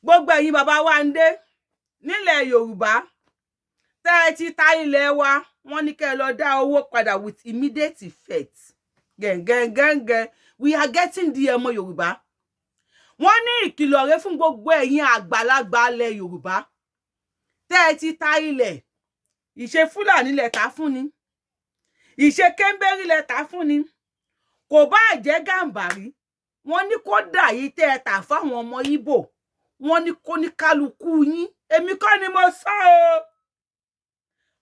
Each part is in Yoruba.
gbogbo ẹ̀yin bàbá wa ń dé nílẹ̀ Yorùbá tẹ́ ẹ ti ta ilẹ̀ wa wọ́n ní kẹ́ ẹ lọ dá owó padà with immediate effect gẹ̀ngẹ̀ngẹ̀ngẹ̀ we are getting the ọmọ Yorùbá wọ́n ní ìkìlọ̀ rẹ fún gbogbo ẹ̀yin àgbàlagbà ilẹ̀ Yorùbá tẹ́ ẹ ti ta ilẹ̀ ìṣe Fúlàní lẹ̀ ta fún ni ìṣe Kẹ́ńbẹ́rì lẹ̀ ta fún ni kò bá jẹ́ Gàmbàrí wọ́n ní kó dà yìí tẹ́ ẹ tà fáwọn ọmọ Ìgbò wọ́n ní kó ní kálukú yín èmi kọ́ ni mo sọ o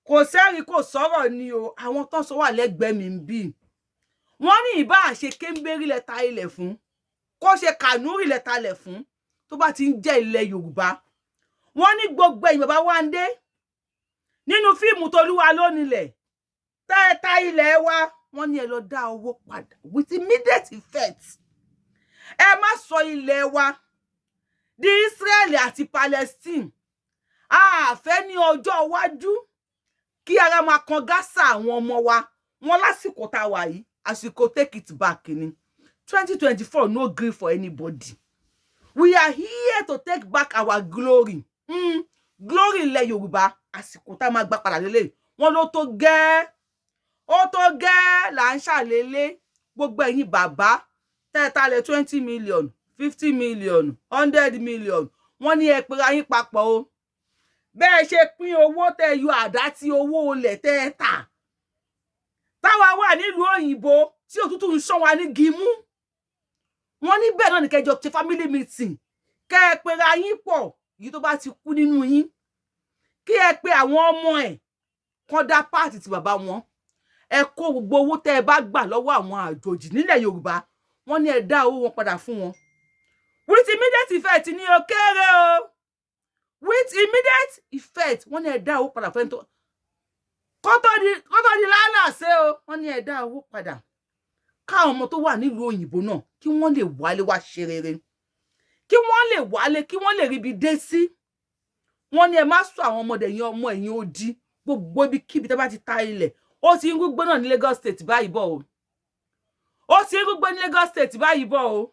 kò sẹ́rí kò sọ̀rọ̀ ni o àwọn tó sọ wà lẹ́gbẹ̀ẹ́ mi ń bì wọ́n ní ìbá àṣe Kẹ́ńbẹ́rì lẹ̀ ta ilẹ̀ fún kó ṣe Kànúrì lẹ̀ ta ilẹ̀ fún tó bá ti ń jẹ́ ilẹ̀ Yorùbá wọ́n ní gbogbo ẹ̀yin bàbá wa ń dé nínú fíìmù Tolúwa ló nílẹ̀ tẹ́ ẹ ta ilẹ̀ wa wọ́n ní ẹ lọ dá owó padà with immediate effect ẹ má sọ ilẹ̀ wa di Israeli àti Palestine a fẹ́ ní ọjọ́ iwájú kí ara máa kan Gaza àwọn ọmọ wa wọn lásìkò tá a wà yìí àsìkò take it back ni 2024 no gree for anybody we are here to take back our glory glory ilẹ̀ Yorùbá àsìkò tá a máa gbà padà lélẹ̀ wọn ló tó gẹ́ ó tó gẹ́ là ń ṣàlélé gbogbo ẹ̀yin bàbá tẹ́ẹ̀talẹ̀ 20 million 50 million 100 million wọ́n ní ẹ pera yín papọ̀ o bẹ́ẹ̀ ṣe pín owó tẹ́ yọ àdá tí owó olè tẹ́ ẹ tà táwa wà nílùú òyìnbó tí òtútù ń ṣán wa ní gímú wọ́n ní bẹ́ẹ̀ náà ní kẹjọ ṣe family meeting kẹ́ ẹ pera yín pọ̀ yìí tó bá ti kú nínú yín kí ẹ pe àwọn ọmọ ẹ̀ kán dá páàtì ti bàbá wọn ẹ kó gbogbo owó tẹ́ ẹ bá gbà lọ́wọ́ àwọn àjòjì nílẹ̀ Yorùbá wọ́n ní ẹ dá owó wọn padà fún wọn with immediate effect ní ó kéré o with immediate effect wọ́n ní ẹ dá owó padà fún tó kó tó di lálàsẹ o wọ́n ní ẹ dá owó padà káwọn ọmọ tó wà nílùú òyìnbó náà kí wọ́n lè wálé wá ṣe rere kí wọ́n lè wálé kí wọ́n lè ríbi dé sí wọ́n ní ẹ má sọ àwọn ọmọdé yẹn ọmọ ẹ̀yìn odi gbogbo ibi kíbi tẹ́ bá ti ta ilẹ̀ ó ti ń gbé náà ní Lagos State báyìí bọ̀ o ó ti ń gbé ní Lagos State báyìí bọ̀ o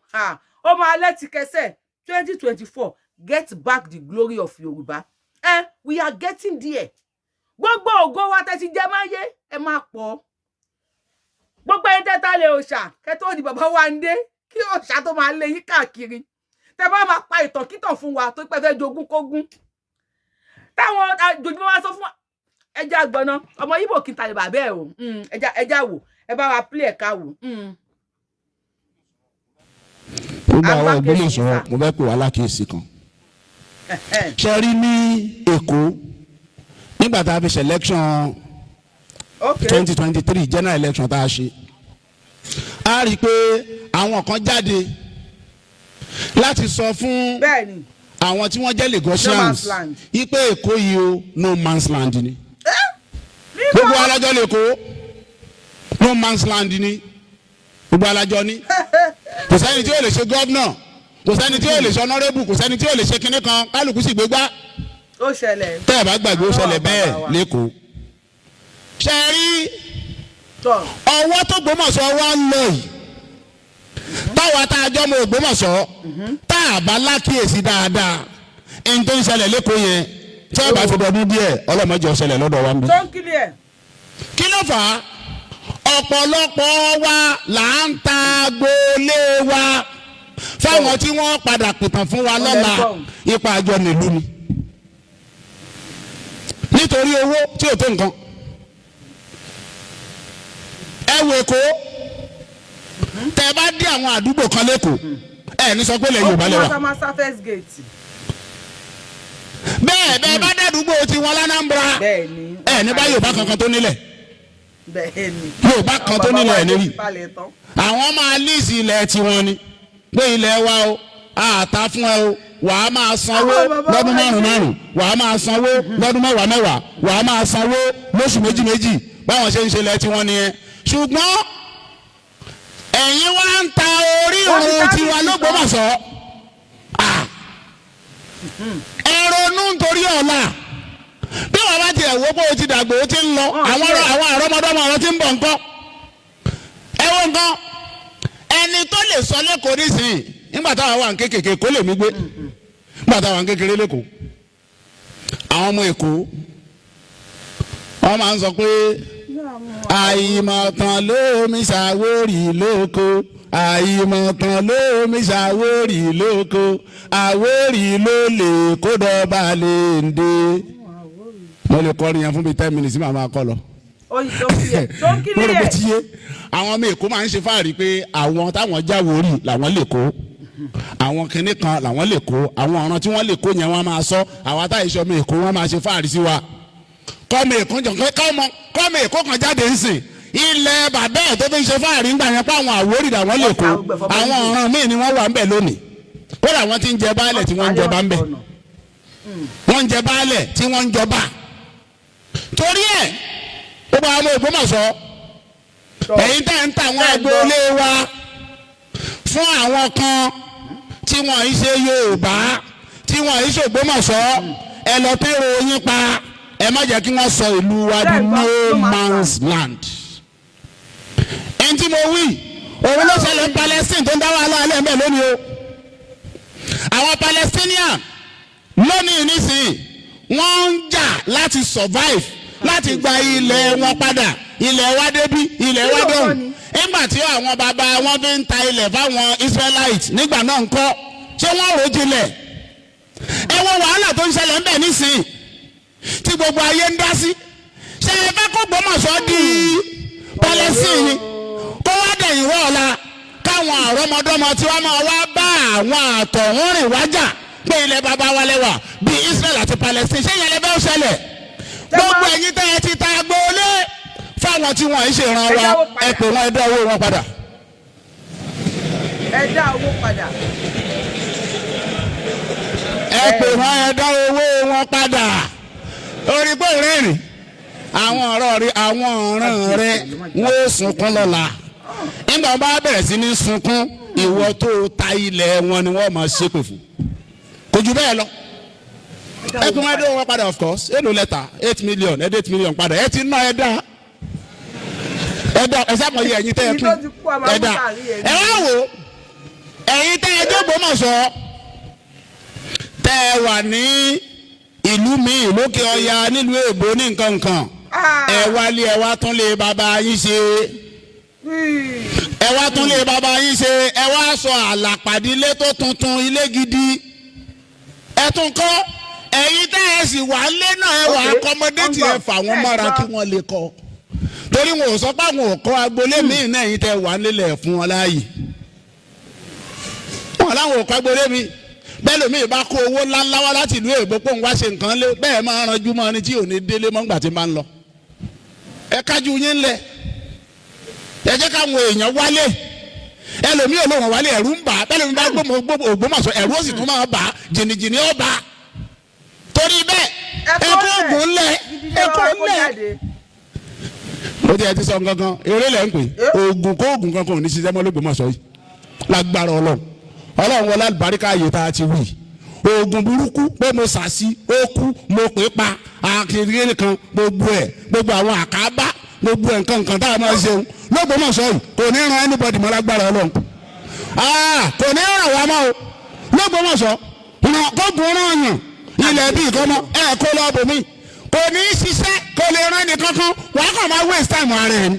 ó máa lẹ́tí kẹsẹ̀ 2024 get back the glory of Yorùbá we are getting there gbogbo ògo wa tẹ́ ti jẹ máyé ẹ máa pọ̀ gbogbo ẹni tẹ́ ta lè òòṣà kẹ́ tó di bàbá wa ń dé kí òòṣà tó máa lé yín káàkiri tẹ́ bá máa pa ìtànkítàn fún wa tó pẹ́ fẹ́ jogún kógún táwọn àjòjì máa sọ fún ẹja àgbọ̀nà ọmọ Ìgbò kí n ta lè bàbá ẹ o ẹja wò ẹ bá wa play ẹ̀ka wò. ó bá àwọn ìgbélé sọ̀rọ̀ mo fẹ́ pè wá lákèésí kan ṣe rí ní Èkó nígbà tá a fi selection 2023 general election tá a ṣe a rí i pé àwọn kan jáde láti sọ fún àwọn tí wọ́n jẹ́ Lagosians ipe Èkó yìí o no man's land ni gbogbo alájọ l'Èkó no man's land ni gbogbo alájọ ni kò sẹ́ni tí yóò lè ṣe gọ́vnà kò sẹ́ni tí yóò lè ṣe honorable kò sẹ́ni tí yóò lè ṣe kinní kan kálukú sì gbégbá ó ṣẹlẹ̀ tẹ́ ẹ̀ bá gbàgbé ó ṣẹlẹ̀ bẹ́ẹ̀ l'Èkó ṣe rí ọwọ́ tó Ògbómọ̀ṣọ́ wá ń lọ yìí táwa tá a jọ mọ Ògbómọ̀ṣọ́ tá a bá lákìyèsí dáadáa ẹni tó ń ṣẹlẹ̀ l'Èkó yẹn tí a bá fi dọdún díẹ̀ ọlọ́mọdé ó ṣẹlẹ̀ lọ́dọ̀ wa ń bí. kí ló fà á ọ̀pọ̀lọpọ̀ wa là ń ta agboolé wa fáwọn tí wọ́n padà pìtàn fún wa lọ́la ipa àjọ nílùú ni nítorí owó tí ò tó nǹkan ẹ wo Èkó tẹ bá dé àwọn àdúgbò kan l'Èkó ẹ ní sọ pé lẹ Yorùbá lẹ wà bẹ́ẹ̀ bá dé àdúgbò tiwọn l'Anambra ẹ ní bá Yorùbá kankan tó nílẹ̀ Yorùbá kan tó nílẹ̀ ẹ̀ nírí àwọn máa líìsì ilẹ̀ tiwọn ni pé ilẹ̀ wa o àtà fún ẹ o wà á máa sanwó lọ́dún márùn-ún wà á máa sanwó lọ́dún mẹ́wàá wà á máa sanwó lóṣù méjì báwọn ṣe ń ṣe ilẹ̀ tiwọn nìyẹn ṣùgbọ́n ẹ̀yin wá ń ta orí òun tiwa l'Ógbómọ̀ṣọ́ ẹ ronú nítorí ọ̀la bí wọn bá tiẹ̀ wó pé o ti dàgbò o ti ń lọ àwọn àrọ́mọdọ́mọ ọ̀rọ̀ ti ń bọ̀ nǹkan ẹ wo nǹkan ẹni tó lè sọ l'Èkó nísìnyí nígbà táwọn wà ń kékèké kó lè mí gbé bàtà wà kékeré lẹ́kọ̀ọ́ àwọn ọmọ Èkó wọ́n máa ń sọ pé àìmọ̀tàn lómi ṣàwórì lóko àìmọ̀tàn lómi ṣàwórì lóko àwórì ló lè kó dọ́ba lè ń dé. mo lè kọrin yẹn fún bíi 10 minutes màá máa kọ lọ. mo rò pé tiye àwọn ọmọ Èkó máa ń ṣe fáàrí pé àwọn táwọn jáwórì làwọn lè kó àwọn kinní kan làwọn lè kó àwọn ọ̀ràn tí wọ́n lè kó yẹn wọ́n máa sọ àwọn táyìísọ ọmọ Èkó wọ́n máa ṣe fáàrí sí wa. kọ́mọ Èkó kan jáde ń sìn ilẹ̀ bàbá ẹ̀ tó fi ń ṣe fáàrí ń gbà yẹn pé àwọn Àwórì làwọn lè kó àwọn ọ̀ràn míì ni wọ́n wà ń bẹ̀ lónìí ó làwọn ti ń jẹ baálẹ̀ tí wọ́n ń jọba ń bẹ̀ wọ́n ń jẹ baálẹ̀ tí wọ́n ń jọba torí ẹ̀ ó bá ọmọ Ògbómọ̀ṣọ́ ẹ̀yin tẹ́ ń ta àwọn agboolé wa fún àwọn kan tí wọ́n ń ṣe Yorùbá tí wọ́n ń ṣe Ògbómọ̀ṣọ́ ẹ lọ tẹ́rọ yín pa ẹ má jẹ́ kí wọ́n sọ ìlú wa di no man's land. ẹni tí mo wí òun ló ṣẹlẹ̀ Palestine tó ń dá wàhálà alẹ́ ń bẹ̀ lónìí o àwọn Palestinian lónìí nísìnyí wọ́n ń jà láti survive láti gba ilẹ̀ wọn padà ilẹ̀ wa débí ilẹ̀ wa dọ̀hún nígbà tí àwọn bàbá wọn fi ń ta ilẹ̀ fáwọn Israelite nígbà náà ń kọ́ ṣé wọ́n rò jinlẹ̀ ẹ wo wàhálà tó ń ṣẹlẹ̀ ń bẹ̀ nísìnyí tí gbogbo ayé ń dá sí ṣe é fẹ́ kó Ògbómọ̀ṣọ́ di Palestine kó wá dẹ̀yìn wọ́ ọ̀la káwọn àrọ́mọdọ́mọ tí wọ́n máa wá bá àwọn àtọ̀húnrìn wájà pé ilẹ̀ bàbá wa lẹ́wà bíi Israel àti Palestine ṣé ìyẹn lè fẹ́ ṣẹlẹ̀ gbogbo ẹ̀yin tẹ́ ẹ ti ta agboolé fáwọn tí wọ́n ń ṣèràn wa ẹ pè wọ́n ẹ dá owó wọn padà. ẹ dá owó padà. ẹ pè wọ́n ẹ dá owó wọn padà. orí pé rẹ́rìn àwọn ọ̀rọ̀ rí àwọn ọ̀ràn rẹ wọ́n ó sunkún lọ́la nígbà wọn bá bẹ̀rẹ̀ sí ní sunkún ìwọ tó ta ilẹ̀ wọn ni wọ́n máa ṣépè fún kò jù bẹ́ẹ̀ lọ. ẹ pè wọ́n ẹ dá owó wọn padà of course èlò lẹ́tà 8 million ẹ dé 8 million padà ẹ ti ná ẹ dá ẹ sábà yẹ ẹ̀yin tẹ́ ẹ pín ẹ dá ẹ wá wò ẹ̀yin tẹ́ ẹ Ògbómọ̀ṣọ́ tẹ́ ẹ wà ní ìlú mi lókè ọya nílùú èbó ní nǹkan ẹ wálé ẹ wá tún lé bàbá yín ṣe ẹ wá tún lé bàbá yín ṣe ẹ wá sọ àlàpàdé ilé tó tuntun ilé gidi ẹ tún kọ́ ẹ̀yin tẹ́ ẹ sì wà lé náà ẹ wà akọmọdé tí ẹ fà wọ́n mọ́ra kí wọ́n lè kọ́ torí wọn ò sọ pé àwọn ò kọ́ agboolé míì náà ẹ̀yin tẹ́ wà nílẹ̀ fún wọn láàyè wọn láwọn ò kọ́ agboolé mi bẹ́ẹ̀ lómi ìbá kó owó ńláńlá wá láti ìlú èbó pé òun wá ṣe nǹkan lé bẹ́ẹ̀ máa ranjú mọ́ ni tí ò ní délé mọ́ ńgbà tí máa ń lọ ẹ kájú yín lẹ̀ ẹ jẹ́ káwọn èèyàn wálé ẹlòmíì olóhùn wálé ẹ̀rù ń bà bẹ́ẹ̀ lómi bá gbọ́ Ògbómọ̀ṣọ́ ẹ̀rù ó sì tún máa bà jìnnìjìnnì ó bà torí bẹ́ẹ̀ ẹ kó ògùn lẹ̀ ẹ kó lẹ̀ ó ti ẹ ti sọ gangan eré lẹ́ ń pè ògùn kó ògùn kankan ò ní ṣiṣẹ́ mọ́ l'Ógbómọ̀ṣọ́ yìí lágbára Ọlọ́run wọlé àlùbáríkà ayé tá a ti wí oògùn burúkú pé mo sàsí ó kú mo pè pa àkìrí kan gbogbo àwọn àkábá gbogbo nǹkan tá a máa ṣeun l'Ógbómọ̀ṣọ́ yìí kò ní ran anybody mọ́ lágbára Ọlọ́run kò ní ràn wá mọ́ o l'Ógbómọ̀ṣọ́ kógun ràn yàn ilẹ̀ bíi kọ́mọ kó lọ bòmí kò ní í ṣiṣẹ́ kò lè ran ẹnì kankan wàá kàn máa waste time ara ẹni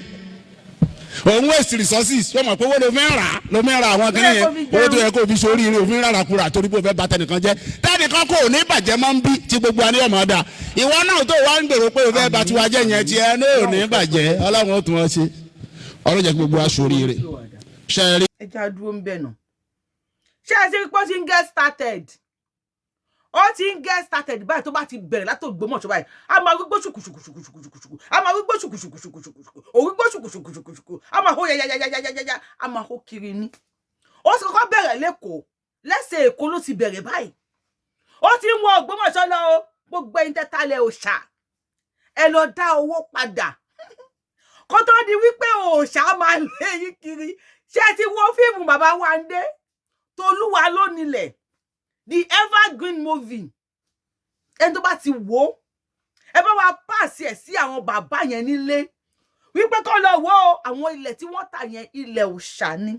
òun waste resources yóò mọ̀ pé owó ló fi ń ra àwọn kìnìún yẹn owó tó yẹ kó fi sórí ire òfin rárá kúrà torí pé o fẹ́ bà tẹnìkan jẹ́ tẹnìkan kò ní bàjẹ́ máa ń bí tí gbogbo àní ọmọ ọ̀dà ìwọ náà tó wá ń gbèrò pé o fẹ́ bà tiwa jẹ́ yẹn tiẹ̀ ní ò ní bàjẹ́ Ọlọ́run ó tún wọn ṣe ọlọ́jà kí gbogbo aṣọ oríire. ẹ já dúró ń bẹ̀ nà ṣé ẹ ṣe pé ó ti ń get started ó ti ń get started báyìí tó bá ti bẹ̀rẹ̀ látò Ògbómọ̀ṣọ́ báyìí a máa wígbó ṣùkùṣùkùṣùkùṣùkùṣùkù a máa wígbó ṣùkùṣùkùṣùkùṣùkù òwígbó ṣùkùṣùkùṣùkù a máa hó yáyáyáyáyáyá a máa hó kiri ní. ó sì kọ́kọ́ bẹ̀rẹ̀ lẹ́kọ̀ọ́ lẹ́sẹ̀ Èkó ló ti bẹ̀rẹ̀ báyìí ó ti ń wọ Ògbómọ̀ṣọ́ lọ o gbogbo ẹ̀yin tẹ́ta lẹ òòṣà ẹ lọ dá owó padà kó tó di wípé òòṣà máa lé yín kiri ṣé ẹ ti wo fíìmù bàbá Wándé Tolúwa ló nílẹ̀ the evergreen movie ẹni tó bá ti wò ó ẹ bá wa pàṣẹ sí àwọn bàbá yẹn nílé wípé kó lọ wo àwọn ilẹ̀ tí wọ́n tà yẹn ilẹ̀ òòṣà ni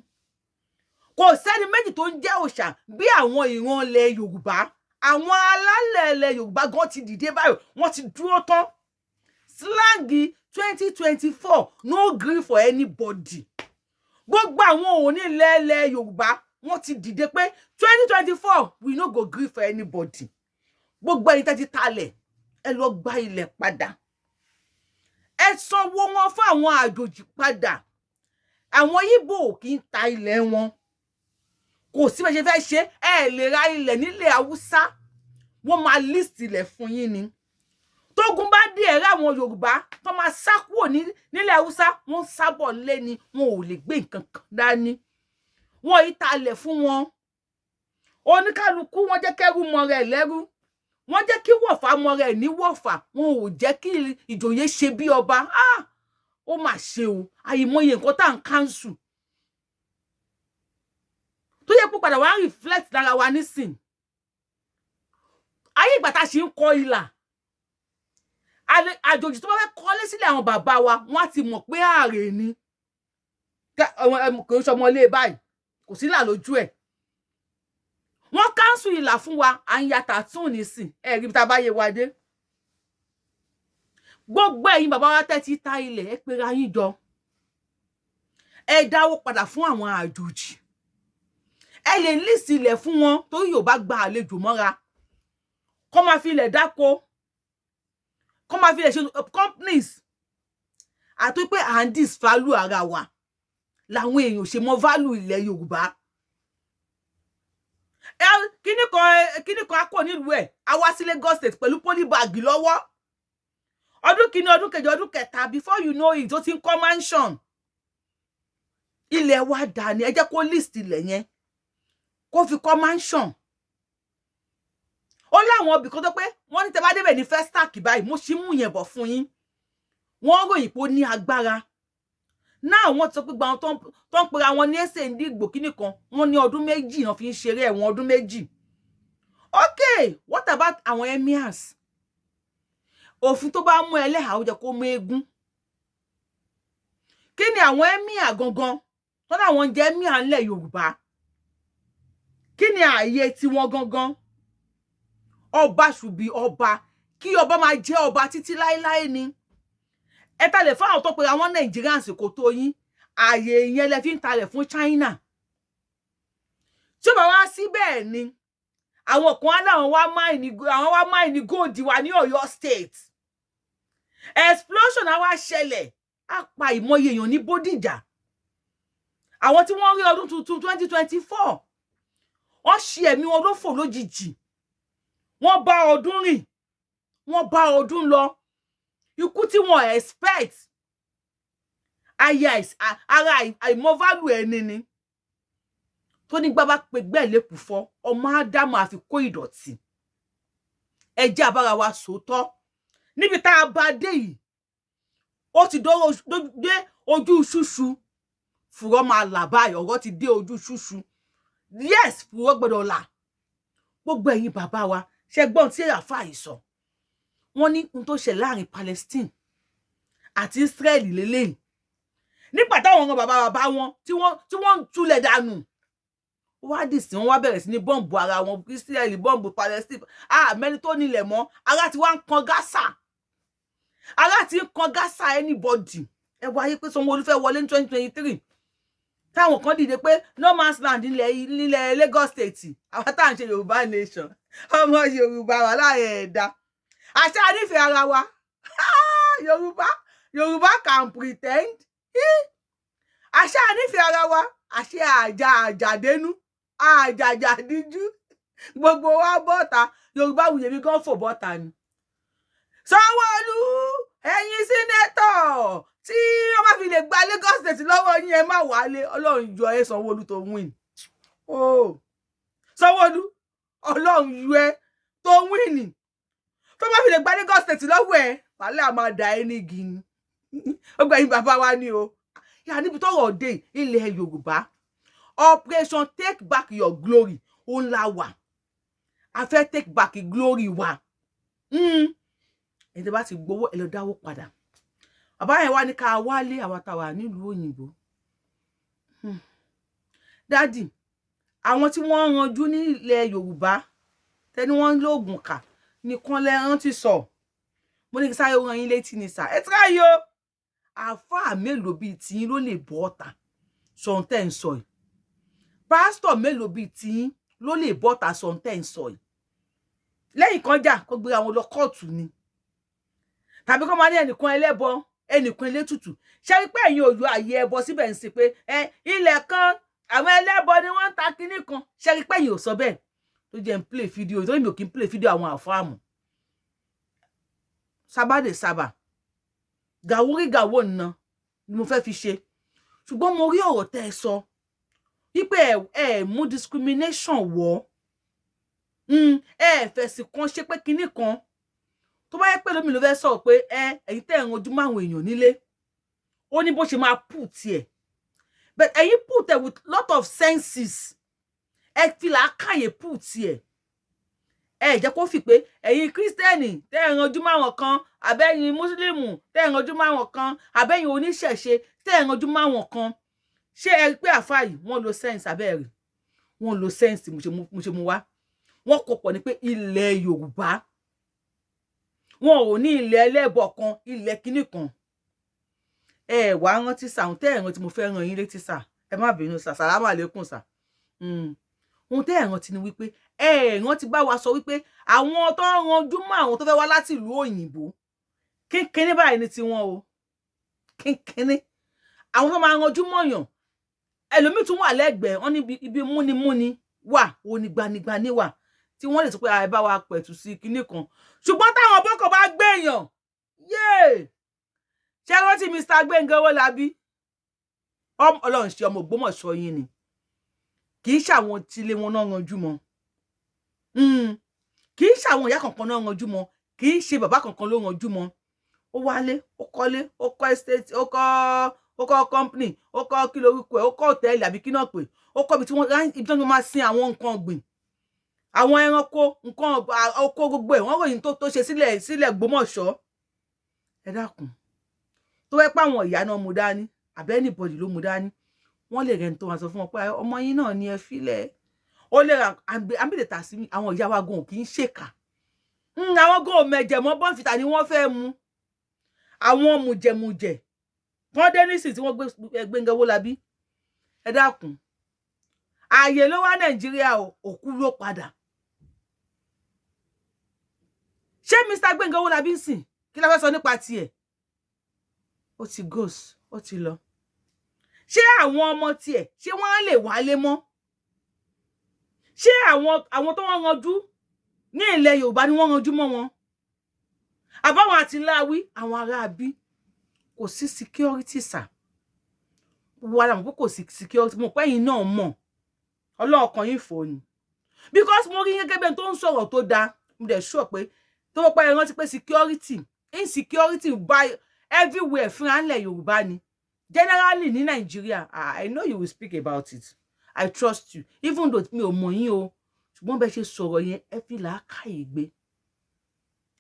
kò sẹ́ni méjì tó ń jẹ́ òòṣà bí àwọn ìran ilẹ̀ Yorùbá àwọn alálẹ̀ ilẹ̀ Yorùbá gan ti dìde báyìí wọ́n ti dúró tán slang 2024 no gree for anybody gbogbo àwọn òní ilẹ̀ Yorùbá wọ́n ti dìde pé 2024 we no go gree for anybody gbogbo ẹ̀yin tẹ́ ti talẹ̀ ẹ lọ gba ilẹ̀ padà ẹ sanwó wọn fún àwọn àjòjì padà àwọn Ìgbò kì í ta ilẹ̀ wọn kò sí bẹ́ẹ̀ ṣe fẹ́ ṣe ẹ lè ra ilẹ̀ nílẹ̀ Haúsá wọ́n máa list ilẹ̀ fún yín ni tógun bá dé ẹ̀rọ àwọn Yorùbá tó máa sá kúrò nílẹ̀ Haúsá wọ́n sábọ̀ lé ni wọn ò lè gbé nǹkan kan dání wọ́n yìí talẹ̀ fún wọn oníkálukú wọ́n jẹ́ kẹ́rù mọ́ rẹ̀ lẹ́rú wọ́n jẹ́ kí wọ̀fà mọ́ rẹ̀ ní wọ̀fà wọn ò jẹ́ kí ìjòyè ṣe bí ọba ó mà ṣe o àìmọye nǹkan tá à ń káńsù tó yẹ kó padà wá reflect lára wa nísìn ayé ìgbà tá a ṣe ń kọ ìlà àjòjì tó bá fẹ́ kọ́lé sílẹ̀ àwọn bàbá wa wọ́n á ti mọ̀ pé ààrẹ ni kò ń ṣọmọlé báyìí kò sí ìlà lójú ẹ̀ wọ́n káńsù ìlà fún wa à ń ya tàtún nísìn ẹ̀rí tá a bá yẹ wa dé gbogbo ẹ̀yin bàbá wa tẹ́ ti ta ilẹ̀ ẹ pera yín jọ ẹ dáwó padà fún àwọn àjòjì ẹ lè lísì ilẹ̀ fún wọn torí Yorùbá gba àlejò mọ́ra kó máa fi ilẹ̀ dáko kó máa fi ilẹ̀ ṣe companies àti pé à ń disvalue ara wa làwọn èèyàn ṣe mọ value ilẹ̀ Yorùbá kíní kan á kò nílùú ẹ̀ á wá sí Lagos State pẹ̀lú polybag lọ́wọ́ ọdún kìíní ọdún kejì ọdún kẹta before you know it ó ti ń kọ́ mansion ilẹ̀ wa dà ní ẹ jẹ́ kó list ilẹ̀ yẹn kó fi kọ́ mansion ó láwọn ibì kan tó pé wọ́n ní tẹ́ bá débẹ̀ ní Festac báyìí mo ṣì mú yẹn bọ̀ fún yín wọ́n ròyìn pé ó ní agbára náà wọ́n ti sọ pé gba àwọn tó ń pera wọn ní ẹsẹ̀ ìdígbò kíní kan wọ́n ní ọdún méjì náà fi ń ṣeré ẹ̀wọ̀n ọdún méjì okay what about àwọn emirs òfin tó bá mú ẹlẹ́hà ó jẹ́ kó mú eégún kí ni àwọn emir gangan tó láwọn jẹ́ emir ńlẹ̀ Yorùbá kí ni ààyè tiwọn gangan ọba ṣùbí ọba kí ọba máa jẹ́ ọba títí láéláé ni ẹ talẹ̀ fún àwọn tó pe àwọn Nigerians kò tó yín ààyè yẹn lẹ fi ń talẹ̀ fún China tí ó bá wá sí bẹ́ẹ̀ ni àwọn kan á láwọn wá máìnì gold wa ní Ọ̀yọ́ State explosion á wá ṣẹlẹ̀ á pa ìmọye èèyàn ní Bódìjà àwọn tí wọ́n rí ọdún tuntun 2024 wọ́n ṣe ẹ̀mí wọn lófò lójijì wọ́n bá ọdún rìn wọ́n bá ọdún lọ ikú tí wọ́n expect ara àìmọ́valù ẹni ni tó ní gbábá pé gbẹ́ lẹ́kùn fọ́ ọmọ ádámù àfi kó ìdọ̀tí ẹjẹ́ àbára wa sòótọ́ níbi tá a bá dé yìí ó ti dé ojú ṣúṣu fùrọ́ máa là báyìí ọ̀rọ̀ ti dé ojú ṣúṣu yes fùrọ́ gbọ́dọ̀ là gbogbo ẹ̀yin bàbá wa ṣe gbọ́n tí àfáà yìí sọ wọ́n ní n tó ṣe láàrin Palestine àti Israeli lélẹ́yìn nígbà táwọn ọmọ bàbá wọn tí wọ́n ń túlẹ̀ dànù wá dì sí wọn wá bẹ̀rẹ̀ sí ní bọ́ǹbù ara wọn Israeli bọ́ǹbù Palestine mẹ́ni tó nílẹ̀ mọ́ ara ti wá ń kan Gaza ara ti ń kan Gaza anybody ẹ wáyé pé Sanwó-Olú fẹ́ wọlé ní 2023 táwọn kan dìde pé no man's land nílẹ̀ Lagos State àwọn tá à ń ṣe Yorùbá nation ọmọ Yorùbá wà láàyè ẹ̀dá àṣà nífẹ̀ẹ́ ara wa Yorùbá can pretend àṣà nífẹ̀ẹ́ ara wa àṣẹ àjàdénú àjàjàdíjú gbogbo wa bọ́ta Yorùbá wùyẹ̀ mi gan fò bọ́ta ni Sanwó-Olú ẹ̀yin sínétọ̀ tí wọ́n bá fi lè gba Lagos State lọ́wọ́ yín ẹ má wálé Ọlọ́run yọ ẹ́ Sanwó-Olú tó win Sanwó-Olú Ọlọ́run yọ ẹ́ tó win tó bá fi lè gba Lagos State lọ́wọ́ ẹ̀ wàhálà a máa dà ẹ́ ní gini ó gbẹ̀yìn bàbá wa ni o yà níbi tọ́rọ̀ dé ilẹ̀ Yorùbá operation take back your glory ó ń la wà a fẹ́ take back glory wa ẹ̀dẹ̀ bá ti gbowó ẹ lọ dáwó padà bàbá yẹn wá ní ká wálé àwọn táwa nílùú òyìnbó dádì àwọn tí wọ́n ranjú ní ilẹ̀ Yorùbá tẹ́ni wọ́n lóògùn kà nìkan lẹ rántí sọ mo ní kí sáré rán yín létí ni sà ẹ try yo àfáà mélòó bíi tiyín ló lè bọ́ ọ̀tà sọ tẹ́ ń sọ yìí pásítọ̀ mélòó bíi tiyín ló lè bọ́ ọ̀tà sọ tẹ́ ń sọ yìí lẹ́yìn kan jà kó gbé àwọn lọ kóòtù ni tàbí kó máa ní ẹnìkan ẹlẹ́bọ ẹnìkan elétùtù ṣé wípé ẹ̀yin ò yọ àyè ẹbọ síbẹ̀ ń sìn pé ilẹ̀ kan àwọn ẹlẹ́bọ ni wọ́n ń ta kinní kan ṣé wípé ẹ̀yin ò sọ bẹ́ẹ̀ tó jẹ́ ń play fídíò tó mi ò kí ń play fídíò àwọn àfáàmù sábàdé sábà gàwórí gàwó nà ni mo fẹ́ fi ṣe ṣùgbọ́n mo rí ọ̀rọ̀ tẹ́ ẹ sọ wípé ẹ mú discrimination wọ̀ ẹ fẹ̀sìn kan ṣe pé kinní kan tó bá yẹ pé lómi ló fẹ́ sọ pé ẹ̀yin tẹ́ ẹ̀ ń ojú máwọn èèyàn nílé ó ní bó ṣe máa put ẹ̀ but ẹ̀yin put ẹ̀ with lot of senses ẹ fi làákàyè put ẹ̀ ẹ jẹ́ kó fi pé ẹ̀yin kírísítẹ́nì tẹ́ ẹ̀ ń ojú máwọn kan àbẹ́yin mùsùlùmù tẹ́ ẹ̀ ń ojú máwọn kan àbẹ́yin oníṣẹ̀ṣe tẹ́ ẹ̀ ń ojú máwọn kan ṣé ẹ rí pé àfáà yìí wọ́n lo sense abẹ́rẹ́ wọ́n lo sense mo ṣe mu wá wọ́n kò pọ̀ ní pé ilẹ̀ Yorùbá wọn ò ní ilẹ̀ ẹlẹ́bọ kan ilẹ̀ kinní kan ẹ wá rántí sàún tẹ́ ẹ̀ rántí mo fẹ́ ràn yín létí sà ẹ má bínú sà sàlámà lẹ́kùn sà ohun tẹ́ ẹ̀ rántí ni wípé ẹ rántí bá wa sọ wípé àwọn tó ń ranjú mọ́ àwọn tó fẹ́ wá láti ìlú òyìnbó kínkínní báyìí ní tiwọn o kínkínní àwọn tó máa ranjú mọ́yàn ẹlòmíì tún wà lẹ́gbẹ̀ẹ́ wọn ní ibi múnimúni wà onígbanigbani wà tí wọ́n lè sọ pé ẹ bá wa pẹ̀tù sí kinní kan ṣùgbọ́n táwọn boko bá gbèyàn yéè ṣé rántí Mr. Gbénga Owólabí Ọlọ́run ṣe ọmọ Ògbómọ̀ṣọ́ yín ni kì í ṣàwọn tílé wọn náà ranjú mọ́ kì í ṣàwọn ìyá kankan náà ranjú mọ́ kì í ṣe bàbá kankan ló ranjú mọ́ ó wálé ó kọ́lé ó kọ́ estate ó kọ́ company ó kọ́ kí lorúkọ ẹ̀ ó kọ́ hòtẹ́ẹ̀lì àbí kí náà pé ó kọ́ ibi tí wọ́n máa sin àwọn nǹkan ọ̀gbìn àwọn ẹranko nǹkan oko gbogbo ẹ̀ wọ́n ròyìn tó ṣe sílẹ̀ Ògbómọ̀ṣọ́ ẹ dákun tó wẹ́ pé àwọn ìyá náà mú dání àbẹ́ anybody ló mú dání wọ́n lè rẹ̀ ní tó wọn sọ fún wọn pé ọmọ yín náà ni ẹ filẹ̀ ó lè ra àbílẹ̀tà sí àwọn ìyá wa gan kì í ṣèkà àwọn gan mẹ̀jẹ̀ mọ́ bọ́ǹfìtà ni wọ́n fẹ́ mu àwọn mùjẹ̀mùjẹ̀ wọ́n dé nísìn tí wọ́n Gbénga Owólabí ẹ dákun ààyè ló wá Nàìjíríà òkú ló padà ṣé Mr. Gbénga Owólabí ń sìn kí la fẹ́ sọ nípa tiẹ̀ ó ti ghost ó ti lọ ṣé àwọn ọmọ tiẹ̀ ṣé wọ́n á lè wálé mọ́ ṣé àwọn tó wọ́n ranjú ní ilẹ̀ Yorùbá ni wọ́n ranjú mọ́ wọn àbáwọn àti láwí àwọn ará bí kò sí security sà wà láwọn pé kò sí security mo pẹ́yìn náà mọ̀ ọlọ́ọ̀kan yìí fò ní because mo rí gẹ́gẹ́ bẹ́ẹ̀ tó ń sọ̀rọ̀ tó dáa mo dẹ̀ sọ pé tó wọ́n pẹ́ rántí pé security insecurity by everywhere fún àńlẹ̀ Yorùbá ni generally ní Nàìjíríà I know you will speak about it I trust you even though mi ò mọ̀ yín o ṣùgbọ́n bẹ́ẹ̀ ṣe sọ̀rọ̀ yẹn ẹ fi làákàyè gbé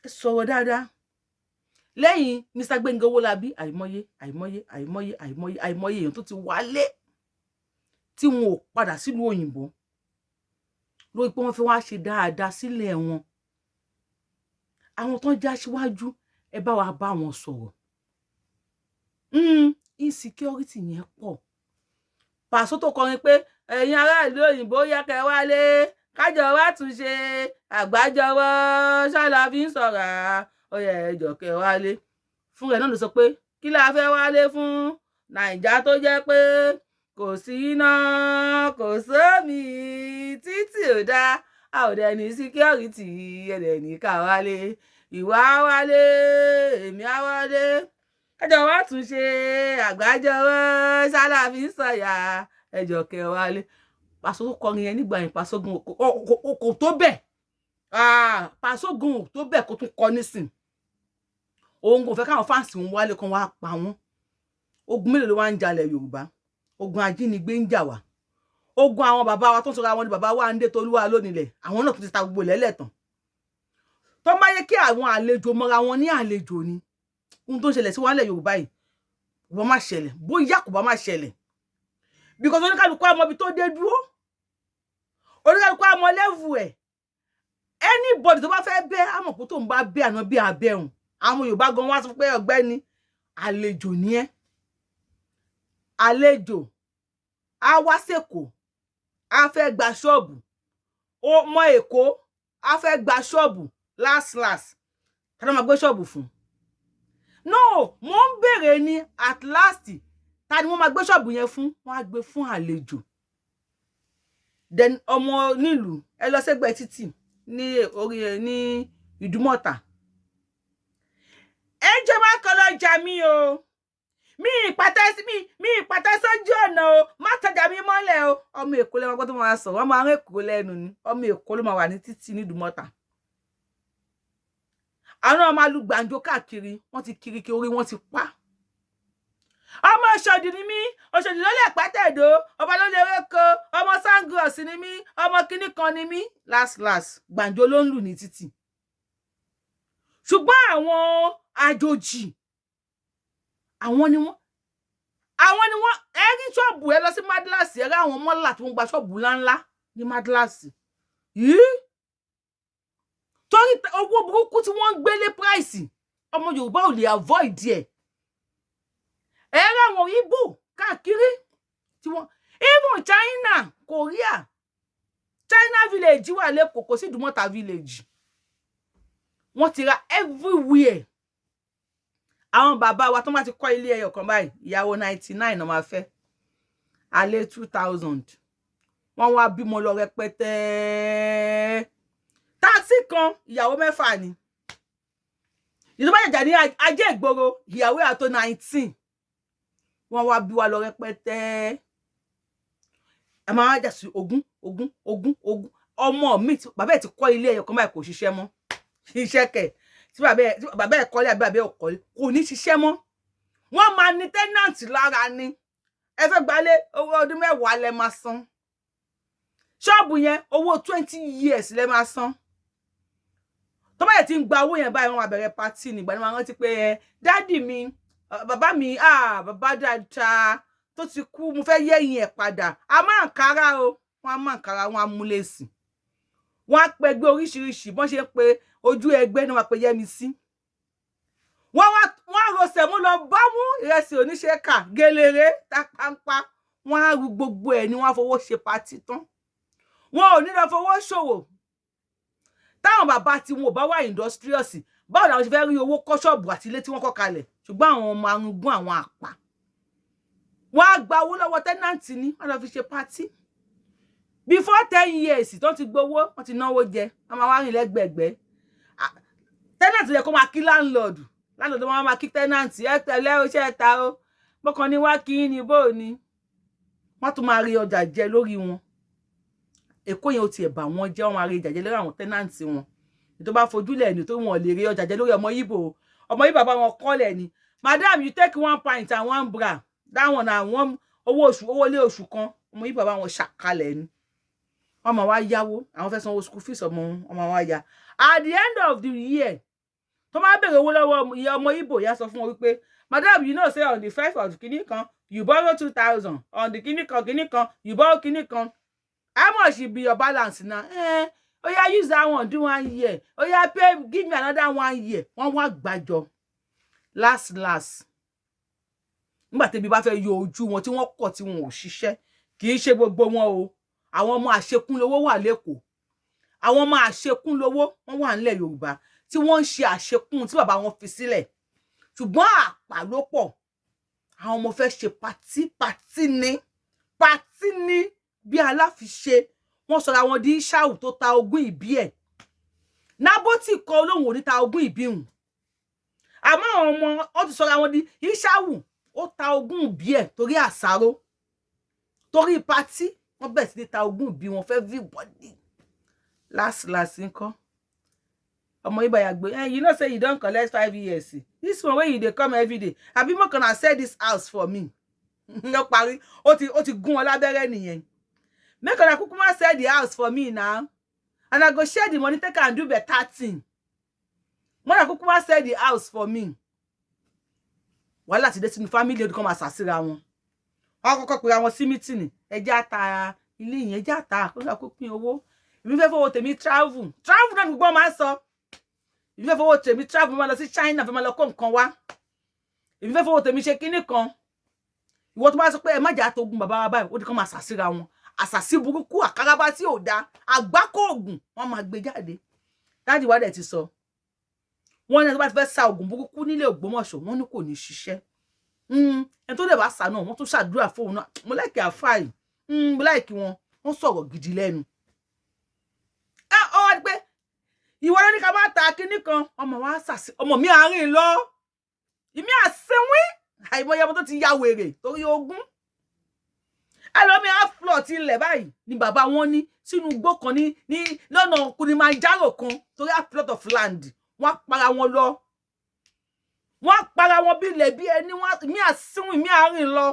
ẹ sọ̀rọ̀ dáadáa lẹ́yìn Mr. Gbénga Owólabí àìmọye èèyàn tó ti wálé tí wọn ò padà sílùú òyìnbó lórí pé wọ́n fẹ́ wá ṣe dáadáa sílẹ̀ wọn àwọn tó ń já síwájú ẹ bá wa bá wọn sọ̀rọ̀ insecurity yẹn pọ̀ Pàṣọ tó kọrin pé ẹ̀yin aráàlú òyìnbó yá kẹ́ wálé kájọ wá tún ṣe àgbájọwọ́ ṣáàlà fi ń sọ̀rọ̀ ó yẹ ẹjọ́ kẹ́ wálé fún rẹ̀ náà ló sọ pé kí la fẹ́ wálé fún Nàìjà tó jẹ́ pé kò sí iná kò sómi títì ò dá a ò dẹ̀ ní security ẹ̀dẹ̀ ní ká wálé ìwà wálé èmi á wálé kájọ wá tún ṣe àgbájọwọ́ ṣáàlà fi ń sọ̀yà ẹjọ́ kẹ́ wálé Pàṣọ tó kọrin yẹn nígbà yẹn Pàṣọ gun kò tó bẹ́ẹ̀ Pàṣọ gun tó bẹ́ẹ̀ kó tún kọ nísìn òun kò fẹ́ káwọn fáǹsì wọn wálé kan wá pa wọn ogun mélòó ló wá ń jalè Yorùbá ogun ajínigbé ń jà wá ogun àwọn bàbá wa tó ń sọra wọn ni bàbá wa ń dé Tolúwa lónìlẹ̀ àwọn náà tó ti ta gbogbo lẹ́lẹ̀tàn tó máa yẹ kí àwọn àlejò mọ́ra wọn ní àlejò ni ohun tó ń ṣẹlẹ̀ sí wọn lẹ̀ Yorùbá yìí kò bá má ṣẹlẹ̀ bóyá kò bá má ṣẹlẹ̀ because oníkálukú àmọ́ ibi tó dé dúró oníkálukú àmọ́ lẹ́vù ẹ̀ anybody tó bá fẹ́ bẹ́ àmọ̀ kó tó ń bá bẹ́ àná bí abẹ́hùn àwọn Yorùbá gan wá sọ pé ọ̀gbẹ́ni àlejò ni ẹ́ àlejò á wá sẹ́kọ̀ọ́ á fẹ́ gba ṣọ́ọ̀bù ọmọ Èkó á fẹ́ gba ṣọ́ọ̀bù last tá ló máa gbé ṣọ́ọ̀bù fún no mo ń bèrè ni at last ta ni wọ́n máa gbé ṣọ́ọ̀bù yẹn fún wọ́n á gbé fún àlejò then ọmọ nílùú ẹ lọ sẹ́gbẹ̀ẹ́ títì ní orí ní Ìdúmọ̀tà ẹ jẹ́ má kọ́ lọ jà mí o mi ìpàtẹ́ sójú ọ̀nà o má tajà mí mọ́lẹ̀ o ọmọ Èkó lẹ́wọ̀n gbọ́dọ̀ máa sọ̀rọ̀ ọmọ àwọn Èkó lẹ́nu ni ọmọ Èkó ló máa wà ní títì ní Ìdúmọ̀tà àwọn ọmọ alùgbàǹjo káàkiri wọ́n ti kiri kí orí wọn ti pa ọmọ Ọ̀ṣọ́dì ni mí Ọ̀ṣọ́dì ló lè pẹ́tẹ̀dó ọba ló lè rékò ọmọ Sangos ni mí ọmọ kíní kan ni mí last gbàǹjo ló ń lù ní títì ṣùgbọ́n àwọn àjòjì àwọn ni wọ́n ẹ̀rí ṣọ́ọ̀bù ẹ lọ sí Madlassi ẹ̀rí àwọn mọ́là tó ń gba ṣọ́ọ̀bù ńláńlá ní Madlassi yìí torí owó burúkú tí wọ́n ń gbélé price ọmọ Yorùbá ò lè avoid ẹ̀ ẹ̀rí àwọn Ìgbò káàkiri tí wọ́n even China Korea China village wà lẹ́kọ̀ọ́ kò sí Ìdúmọ̀tà village wọ́n ti ra everywhere àwọn bàbá wa tó máa ti kọ́ ilé ẹyọ kan báyìí ìyàwó 99 náà máa fẹ́ alẹ́ 2000 wọ́n wá bímọ lọ rẹpẹtẹ táàsì kan ìyàwó 6 ni ìjọba jàjà ní Ajé Ìgboro ìyàwó àtó 19 wọ́n wá bí wa lọ rẹpẹtẹ ẹ máa jà sí ogún ọmọ mi bàbá ẹ̀ ti kọ́ ilé ẹyọ kan báyìí kò ṣiṣẹ́ mọ́ iṣẹ́ kẹ̀ tí bàbá ẹ̀ kọ́lé àbí bàbá ẹ̀ kọ́lé kò ní ṣiṣẹ́ mọ́ wọ́n máa ní tenant lára ni ẹ fẹ́ gbalé owó ọdún 10 lẹ máa san ṣọ́ọ̀bù yẹn owó 20 years lẹ máa san tó bá yẹ ti ń gba owó yẹn báyìí wọ́n máa bẹ̀rẹ̀ party nígbà ni wọ́n rántí pé dádì mi bàbá mi bàbá dáadáa tó ti kú mo fẹ́ yẹ̀yìn ẹ̀ padà a máa ń kára o wọ́n á máa ń kára wọ́n á mú lèsì wọ́n á pẹgbẹ́ oríṣiríṣi bọ́n ṣe pé ojú ẹgbẹ́ náà wọ́n pe Yẹ́misí wọ́n rọ̀ṣẹ̀ mú lọ bá mú ìrẹsì oníṣẹ́kà géléré tápáńpá wọ́n á ru gbogbo ẹ̀ ni wọ́n á fowó ṣe pátì tán wọn ò ní lọ fowó ṣòwò táwọn bàbá tí wọn ò bá wà industrious báwo làwọn ṣe fẹ́ rí owó kọ́ ṣọ́ọ̀bù àti ilé tí wọ́n kọ́ kalẹ̀ ṣùgbọ́n àwọn ọmọ arúgbó àwọn àpà wọ́n á gba owó lọ́wọ́ tẹ́nàntì ni wọ́n lọ fi ṣe pátì before 10 years tó ti gbowó wọ́n ti náwó jẹ wọ́n máa wá rìn lẹ́gbẹ̀ẹ́gbẹ́ tẹ́nàntì yẹ kó máa kí láńlọ́ọ̀dù wọn máa kí tẹ́nàntì ẹ tẹ̀lé iṣẹ́ ta o bọ́kàn ní wá kí ní bó ni wọ́n tún máa rí ọjà jẹ lórí wọn Èkó yẹn ò tiẹ̀ bà wọ́n jẹ́ wọ́n máa rí ọjà jẹ lórí àwọn tẹ́nàntì wọn tó bá fojúlẹ̀ ní tó wọn lè rí ọjà jẹ lórí ọmọ Ìgbò bàbá wọn kọ́lẹ̀ ni madam you take 1 pint and 1 bra dáwọn náà wọ́n owó lé oṣù kan ọmọ Ìgbò bàbá wọn ṣàkalẹ̀ ni wọ́n máa wá yáwó àwọn fẹ́ sanwó school fees ọmọ wọn máa yá at the end of the year tó máa bèrè owó lọ́wọ́ ọmọ Ìgbò yá sọ fún wọn wípé madam you know say on the 1st of kìíní kan you borrow 2000 on the kìíní kan you borrow kìíní kan how much be your balance now oya use that one do 1 year oya pay give me another 1 year wọ́n wá gbàjọ last nígbà tẹ́bi bá fẹ́ yọ ojú wọn tí wọ́n kọ̀ tí wọn ò ṣiṣẹ́ kì í ṣe gbogbo wọn o àwọn ọmọ àṣekúnlówó wà lẹ́kọ̀ọ́ àwọn ọmọ àṣekúnlówó wọ́n wà nílẹ̀ Yorùbá tí wọ́n ń ṣe àṣekún tí bàbá wọn fi sílẹ̀ ṣùgbọ́n àpà ló pọ̀ àwọn ọmọ fẹ́ ṣe pàtí ní bí aláfiṣe wọ́n sọra wọn di Ìṣàwù tó ta ogún ìbí ẹ̀ Nábótì kọ olóhùn òní ta ogún ìbí hùn àmọ́ àwọn ọmọ wọn ti sọra wọn di Ìṣàwù ó ta ogún ìbí ẹ̀ torí àsáró torí pàtí wọ́n bẹ̀rẹ̀ sí ní ta ogún ìbí wọn fẹ́ everybody last nǹkan ọmọ Ìgbò ya gbé you know say you don collect 5 years this one wey you dey come every day àbí mo kàn sell this house for me ló parí ó ti gún ọ lábẹ́rẹ́ nìyẹn make una kúkú má sell the house for me now and I go share the money take and do better thing mo na kúkú má sell the house for me wàhálà ti dé sínú family ó di kan máa sàsíra wọn wọ́n kọ́kọ́ pera wọn sí meeting ẹjẹ́ ata ilé yẹn ẹjẹ́ ata kó pín owó èmi fẹ́ fowó tèmi travel náà gbogbo máa ń sọ èmi fẹ́ fowó tèmi travel máa lọ sí China fẹ́ máa lọ kó nǹkan wá èmi fẹ́ fowó tèmi ṣe kinní kan ìwọ tó bá sọ pé ẹ má jà tó gun bàbá wa báyìí ó di kan máa ṣàṣíra wọn àṣàṣì burúkú àkàràbá tí ò dáa àgbákò ògùn wọn máa gbé jáde dáàdì wa dẹ̀ ti sọ wọn ní ẹni tó bá ti fẹ́ sa ògùn burúkú nílé Ògbómọ̀ṣọ́ wọn ní kò ní ṣiṣẹ́ ẹni tó dẹ̀ bá sà náà wọ́n tún ṣàdúrà fóun náà mo láìkí àfáì mo láìkí wọ́n sọ̀rọ̀ gidi lẹ́nu ọ wá pé ìwọ ló ní ká bá ta kinní kan ọmọ wa ṣàṣì ọmọ mi àárín lọ ìmí àṣewín àìmọye ọmọ tó ti ya wèrè torí ogún ẹlòmí aflot ilẹ̀ báyìí ni bàbá wọn ní sínú igbó kan ní lọ́nà Kilimanjaro kan torí aflot of land wọ́n para wọn lọ wọ́n para wọn bí ilẹ̀ bí ẹni wọ́n mí àṣewín mí àárín lọ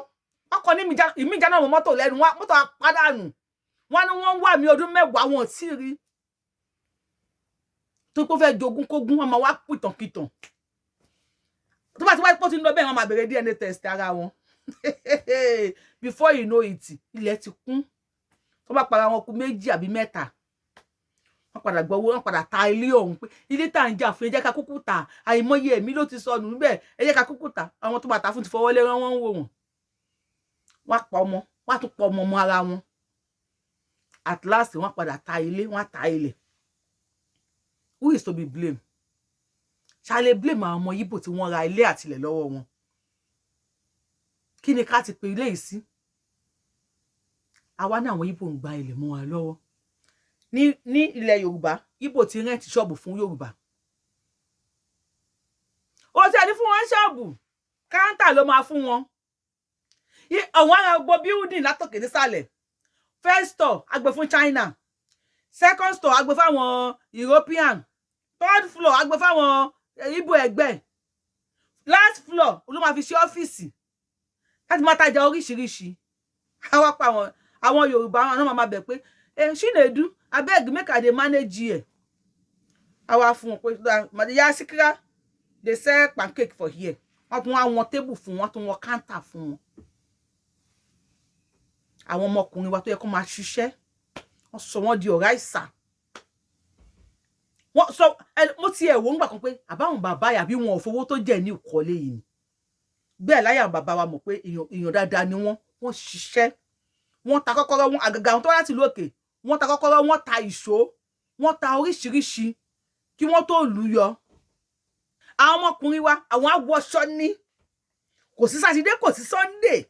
wọ́n kọ́ ní ìmíjà náà mọ́tò lẹ́nu mọ́tò apádànù wọ́n ní wọ́n wà mí ọdún mẹ́wàá wọn ò tí rí tó kó fẹ́ jogún kógún wọn máa wá pìtànkìtàn tó bá ti wáyé pọ́ ti ń lọ bẹ́ẹ̀ wọ́n máa bẹ̀rẹ̀ DNA test ara wọn before you know it ilẹ̀ ti kún tó bá para wọn kú méjì àbí mẹ́ta wọ́n padà gbọ́ owó wọ́n padà ta ilé ọ̀hún pé ilé tá à ń jà fún ẹ jẹ́ ká kúkú tà àìmọye ẹ̀mí ló ti sọnù níbẹ̀ ẹ jẹ́ ká kúkú tà àwọn tó bá ta fún ti fọwọ́ lé rán wọ́n ń wò wọ́n wọ́n pa ọmọ wọ́n á tún pa ọmọ ara wọn at last wọ́n padà ta ilé wọ́n á ta ilẹ̀ who is to be blamed ṣàlẹ̀ blame àwọn ọmọ Yíbò tí wọ́n ra ilé àtilẹ̀ lọ́wọ́ wọn kí ni ká ti pe ilé yìí sí àwa ní àwọn Yíbò ń gba ilẹ̀ mọ́ wa lọ́wọ́ ní ilẹ̀ Yorùbá Yíbò ti rẹ́ǹtì ṣọ́ọ̀bù fún Yorùbá ó ti ẹni fún wọn ṣọ́ọ̀bù káńtà ló máa fún wọn àwọn ará gbọ́ building látòkè nísàlẹ̀ first store agbè fún China second store agbè fáwọn European third floor agbè fáwọn Yíbò ẹgbẹ́ last floor ló máa fi ṣe ọ́fíìsì láti máa tajà oríṣiríṣi àwa pa àwọn Yorùbá náà máa bẹ̀ pé Chinedu abeg make I dey manage here àwa fún wọn pé màdìyà síkírá dey sell pancake for here wọ́n tún wá wọn tébù fún wọn tún wọn káńtà fún wọn àwọn ọmọkùnrin wa tó yẹ kó máa ṣiṣẹ́ wọ́n sọ wọ́n di ọ̀rá ìsà wọ́n sọ mo ti ẹ̀wò ń gbà kan pé àbáwọn bàbá yà bí wọn ò fowó tó jẹ́ ní ìkọ́lé yìí bẹ́ẹ̀ láyà bàbá wa mọ̀ pé èèyàn dáadáa ni wọ́n ṣiṣẹ́ wọ́n ta kọ́kọ́rọ́ wọn àgàgà àwọn tó wá láti lókè wọ́n ta kọ́kọ́rọ́ wọ́n ta ìṣó wọ́n ta oríṣiríṣi kí wọ́n tó lù yọ àwọn ọmọkùnrin wa àwọn awọṣọ ní kò sí sátidé kò sí Sunday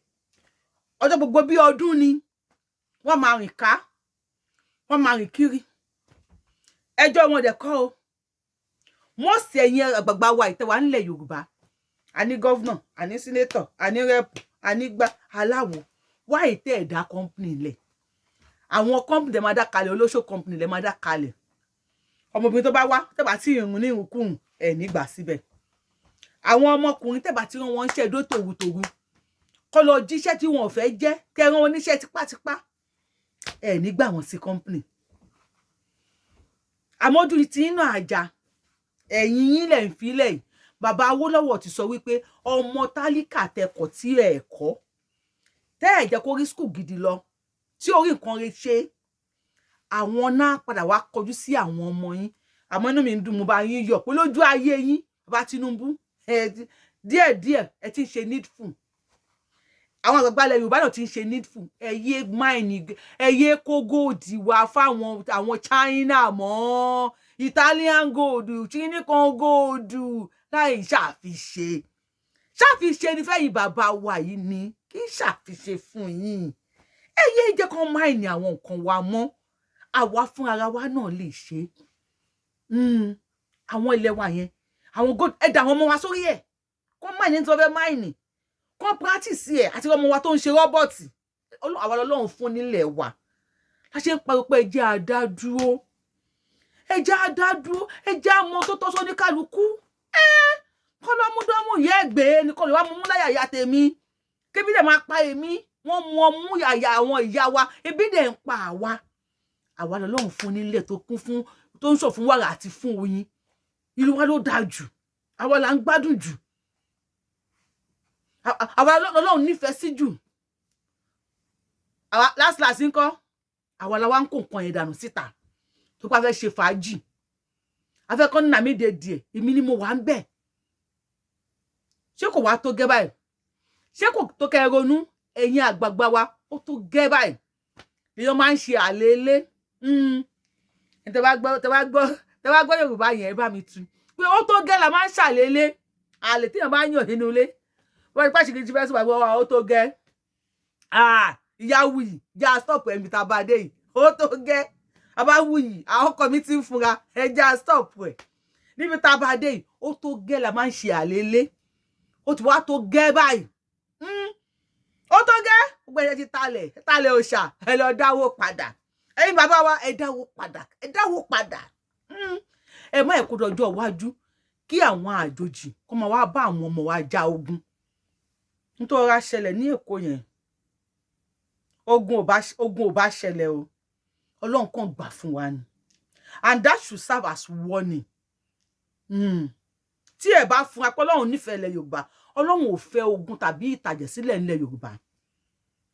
ọjọ́ gbogbo bí ọdún ni wọ́n máa rìn ká wọ́n máa rìn kiri ẹjọ́ wọn dẹ̀ kọ́ o mọ́ọ̀sì ẹ̀yin àgbààgbà wa ìtẹ̀wá nílẹ̀ Yorùbá àní gọ́vnà àní sínétọ̀ àní rẹ́pù àní gbá aláwo wá ìtẹ́ ẹ̀dá kọ́mpìnì lẹ̀ àwọn kọ́mpìnì lẹ̀ máa dá kalẹ̀ olóṣò kọ́mpìnì lẹ̀ máa dá kalẹ̀ ọmọbìnrin tó bá wá tẹ́bà tí ìrùn ní ìrùnkùn ẹ̀ nígbà síbẹ̀ àwọn ọmọkùnrin tẹ́bà tí wọ́n ń ṣe ẹ̀dó tòwútòwú kọ́ lọ jíṣẹ́ tí wọn ò fẹ́ jẹ́ kẹran oníṣẹ́ tipátipá ẹ̀ nígbà wọn sí kọ́mpìnì àmọ́jú ti inú àjà ẹ̀yìn yín lẹ̀ ń filẹ̀ yìí bàbá Awólọ́wọ̀ ti sọ wípé ọmọ tálíkà tẹkọ̀ tí ẹ̀ kọ́ tẹ́ ẹ̀ jẹ́ kó rí skul gidi lọ tí orí nǹkan rẹ̀ ṣe àwọn náà padà wá kọjú sí àwọn ọmọ yín àmọ́ inú mi ń dùn mo bá yín yọ̀ pé lójú ayé yín bàbá Tinubu díẹ̀díẹ̀ ẹ ti ń ṣe needful àwọn àgbàgbà ilẹ̀ Yorùbá náà ti ń ṣe needful ẹ̀yẹ máìnì ẹ̀yẹ kó góòdì wá fáwọn àwọn China mọ́ Italian gold chinikan gold láì ṣàfiṣe ní fẹ́yìn bàbá wa yìí ni kí ṣàfiṣe fún yín ẹ̀yẹ jẹ́ kán máìnì àwọn nǹkan wa mọ́ àwa fún ara wa náà lè ṣe àwọn ilẹ̀ wa yẹn àwọn gold ẹ̀dà àwọn ọmọ wa sórí ẹ̀ kán máìnì ní tí wọ́n fẹ́ máìnì kán practice ẹ̀ àti ọmọ wa tó ń ṣe rọ́bọ̀tì àwọn Ọlọ́run fún nílẹ̀ wa la ṣe ń pariwo pé ẹjẹ́ àdádúró ẹjẹ́ àmọ́ tó tọ́ sọ ní kálukú kọ́ lọ́ mú dánmú yẹ́ ẹgbẹ́ ní kọ́ lè wá mú láyà ìyá tèmi kébí dẹ̀ máa pa èmi wọ́n mú ọmú yàyà àwọn ìyá wa ebi dẹ̀ ń pa àwa lọ́lọ́run fún nílẹ̀ tó kún fún tó ń sọ fún wàrà àti fún oyin ìlú wa ló dáa jù àwa là ń gbádùn jù àwa lọ́lọ́run nífẹ̀ẹ́ sí jù àwa lásìlásì ńkọ́ àwa la wá ń kó nǹkan yẹn dànù síta tó bá fẹ́ ṣe fàájì a fẹ́ kọ́ nínú àmì dèdè èmi ni mo wà ń bẹ̀ ṣé kò wá tó gẹ́ báyìí ṣé kò tó kẹ́ ronú ẹ̀yin àgbààgbà wa ó tó gẹ́ báyìí èèyàn máa ń ṣe àlélé tẹ́ bá gbọ́ Yorùbá yẹn bá mi tú pé ó tó gẹ́ la máa ń ṣàlélé àlè téèyàn bá yàn nínú ilé wọ́n ipá ṣìkìrì ti fẹ́ sọ wà ó tó gẹ́ ìyá Wuyì já stop ẹ̀mí tá a bá dé yìí ó tó gẹ́ àbá Wuyì àwọn ọkọ mi ti ń fura ẹja stop ẹ̀ níbi tá a bá dé yìí ó tó gẹ́ la máa ń ṣe àlélé ó ti wá tó gẹ́ báyìí ó tó gẹ́ gbogbo ẹ̀yẹ ti talẹ̀ òòṣà ẹ lọ dáwó padà ẹ̀yin bàbá wa ẹ dáwó padà ẹ má ẹ kó dọjọ́ iwájú kí àwọn àjòjì kó máa wá bá àwọn ọmọ wa já ogun nítorí ra ṣẹlẹ̀ ní Èkó yẹn ogun ò bá ṣẹlẹ̀ o Ọlọ́run kàn gbà fún wa ni and that should serve as warning tí ẹ bá fún apẹ Ọlọ́run nífẹ̀ẹ́ ilẹ̀ Yorùbá Ọlọ́run ò fẹ́ ogun tàbí ìtàjẹ̀sílẹ̀ nílẹ̀ Yorùbá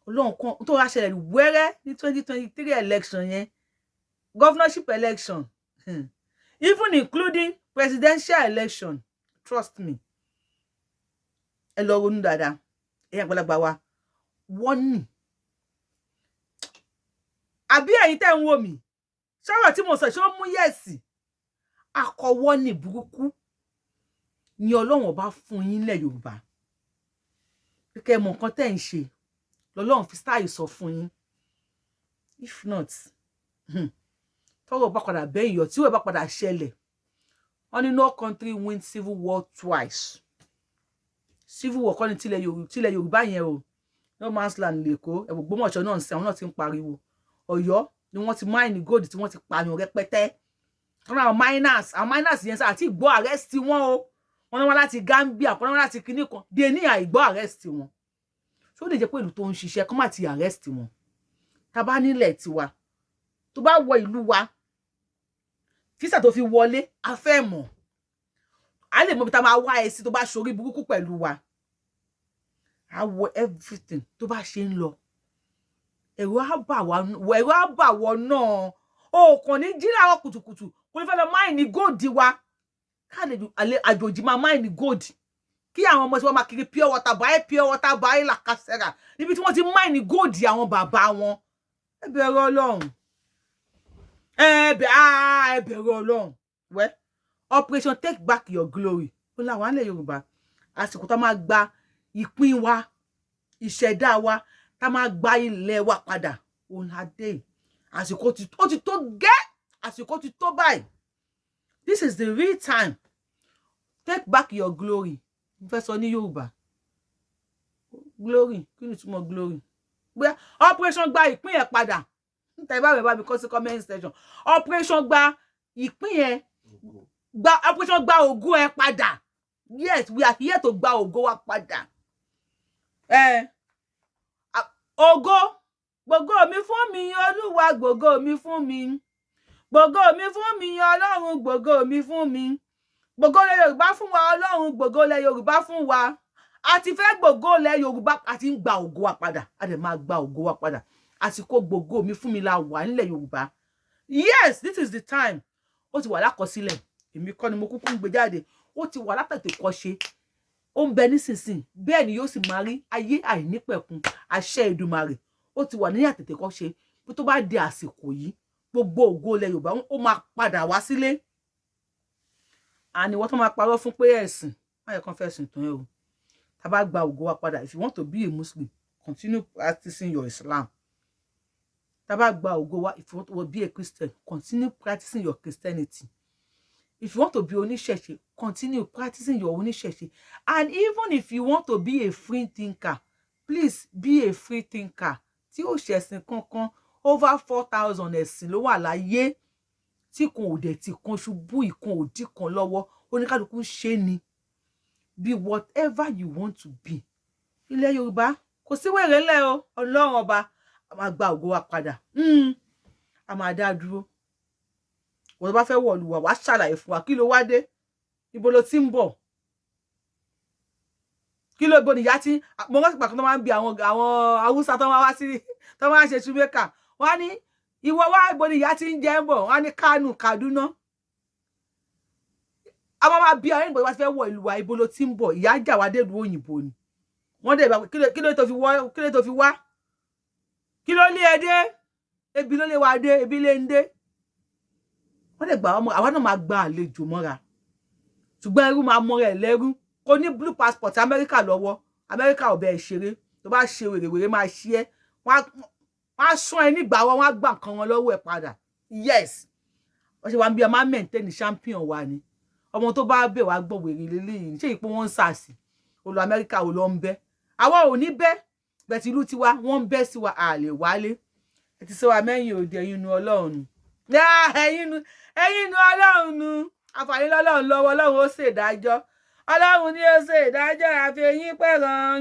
Ọlọ́run kan tó wá ṣẹlẹ̀ wẹ́rẹ́ ní 2023 election yẹn governorship election even including presidential election trust me ẹ lọ ronú dáadáa ẹ̀yin àgbàlagbà wa wọ́n ní àbí ẹ̀yin tẹ́ ń wò mí sọ̀rọ̀ tí mo sọ ṣé ó mú yẹ̀sì akọwọ́ ní burúkú ni Ọlọ́run bá fún yín lẹ̀ Yorùbá kẹ́ mọ̀ nǹkan tẹ́ ń ṣe lọ́lọ́run fi style sọ fún yín if not tọ́rọ̀ bá padà bẹ́ẹ̀ yọ tí ó bá padà ṣẹlẹ̀ wọ́n ní no country win civil war twice civil war kọ́ ni tilẹ̀ Yorùbá yẹn o no man's land lẹ́kọ̀ọ́ ẹ̀wọ̀n Ògbómọ̀ṣọ́ náà ń sẹ́ àwọn náà ti ń pariwo Ọ̀yọ́ ni wọ́n ti mine gold tí wọ́n ti pààyàn rẹpẹtẹ àwọn miners yẹn sáà àti ìgbọ́ arrest wọn o wọ́n ní wọ́n láti Gambia wọ́n ní wọ́n láti kinní kan dé ní àìgbọ́ arrest wọn ṣó lè jẹ́ pé ìlú tó ń ṣiṣẹ́ kọ́ máa ti arrest wọn tá bá nílẹ̀ tiwa tó bá wọ ìlú wa físà tó fi wọlé a fẹ́ mọ̀ a lè mọ̀ bí tá máa wá ẹ sí tó bá ṣorí burúkú pẹ̀lú wa a wọ everything tó bá ṣe ń lọ ẹ̀rọ á bà wọ́ náà o kàn ní jí láàárọ̀ kùtùkùtù kò ní fẹ́ lọ máìnì góòdì wa káàlè àjòjì máa máìnì góòdì kí àwọn ọmọ tí wọ́n máa kiri pure water báyìí làkàṣẹ́rà níbi tí wọ́n ti máìnì góòdì àwọn bàbá wọn ẹ bẹ̀rù Ọlọ́run ẹ bẹ̀rù Ọlọ́run wẹ́ operation take back your glory ó láwọn àlẹ́ Yorùbá àsìkò tá máa gba ìpín wa ìṣẹ̀dá wa tá máa gba ilẹ̀ wa padà òun adé àsìkò ó ti tó gẹ́ àsìkò ti tó báyìí this is the real time take back your glory fẹ́ sọ ní Yorùbá glory kí ni túmọ̀ glory bóyá operation gba ìpín ẹ̀ padà níta ìbá rẹ̀ bá mi kọ́ sí comment section operation gba ìpín ẹ̀ operation gba ògo ẹ̀ padà yes we are here to gba ògo wa padà ògo gbogbo mi fún mi Olúwa gbogbo mi fún mi gbogbo mi fún mi Ọlọ́run gbogbo mi fún mi gbogbo ilẹ̀ Yorùbá fún wa Ọlọ́run gbogbo ilẹ̀ Yorùbá fún wa a ti fẹ́ gbogbo ilẹ̀ Yorùbá a ti ń gba ògo wa padà a dẹ̀ máa gba ògo wa padà àsìkò gbogbo mi fún mi la wà nílẹ̀ Yorùbá yes this is the time ó ti wà lákọsílẹ̀ èmi kọ́ ni mo kúkú ń gbé jáde ó ti wà látètè kọ́ ṣe ó ń bẹ nísinsìnyí bẹ́ẹ̀ ni yóò sì máa rí ayé àìnípẹ̀kun àṣẹ Èdùmàrè ó ti wà ní àtètè kọ́ ṣe bí tó bá di àsìkò yìí gbogbo ògo ilẹ̀ Yorùbá ó máa padà wá sílé àní wọ́n tó máa parọ́ fún pé ẹ̀sìn báyọ̀ kan fẹ́ sìn tán ẹ o tá bá gba ògo wa padà if you want to be a Muslim continue practicing your Islam tá bá gba ògo wa if you want to be a Christian continue practicing your Christianity if you want to be oníṣẹ̀ṣe continue practicing your oníṣẹ̀ṣe and even if you want to be a free thinker please be a free thinker tí ó ṣẹ̀sìn kankan over 4,000 ẹ̀sìn ló wà láyé tí kan ò dẹ̀ tí kan ṣubú ìkan òdì kan lọ́wọ́ oníkálukú ṣe ni be whatever you want to be ilẹ̀ Yorùbá kò sí wèrè ńlẹ̀ o Ọlọ́run ọba a máa gba ògo wa padà a máa dá dúró wọ́n bá fẹ́ wọ̀lú wa wá ṣàlàyé fún wa kí ló wá dé ibo ló ti ń bọ̀ kí ló ibo nìyá tí mo rántí pàkan tó máa ń bi àwọn Haúsá tó máa wá sí tó máa ń ṣe ṣúmẹ́kà wọ́n á ní ìwọ wá ibo ni ìyá ti ń jẹ ń bọ̀ wọ́n ní Kánò Kaduna àwọn máa bí àwọn ìgbà wá fẹ́ wọ ìlú wa ibo ló ti ń bọ̀ ìyá ń jà wá délùú òyìnbó ni wọ́n dẹ̀ kí ló tó fi wá kí ló lé ẹ dé ebi ló lé wa dé ebi lé ń dé wọ́n dẹ̀ gbà ọmọ àwa náà máa gba àlejò mọ́ra ṣùgbọ́n ẹrú máa mọ́ra ẹ̀ lẹ́rú kò ní blue passport Amẹ́ríkà lọ́wọ́ Amẹ́ríkà ò bẹ́ẹ̀ ṣeré tó bá ṣe wèrèwèrè máa ṣí ẹ́ wọ́n á sún ẹ nígbà wọ́n á gbà nǹkan wọn lọ́wọ́ ẹ̀ padà yes wọ́n ṣe wá ń bí ẹ máa maintain champion wa ni ọmọ tó bá bẹ̀ wá gbọ́ wèrè lélẹ́yìn ṣé ìpò wọn ń sàṣì olú Amẹ́ríkà ò lọ ń bẹ́ àwa ò ní bẹ́ bẹ̀tì ìlú tiwa wọ́n ń bẹ́ sí wa àlè wálé ẹ ti sọ wa mẹ́yìn òde ẹ̀yin nu Ọlọ́run ẹ̀yin nu Ọlọ́run nu àǹfààní lọ́lọ́run lọ́wọ́ Ọlọ́run ó ṣèdájọ́ Ọlọ́run ni ó ṣèdájọ́ àfẹ̀yìn pẹ̀ràn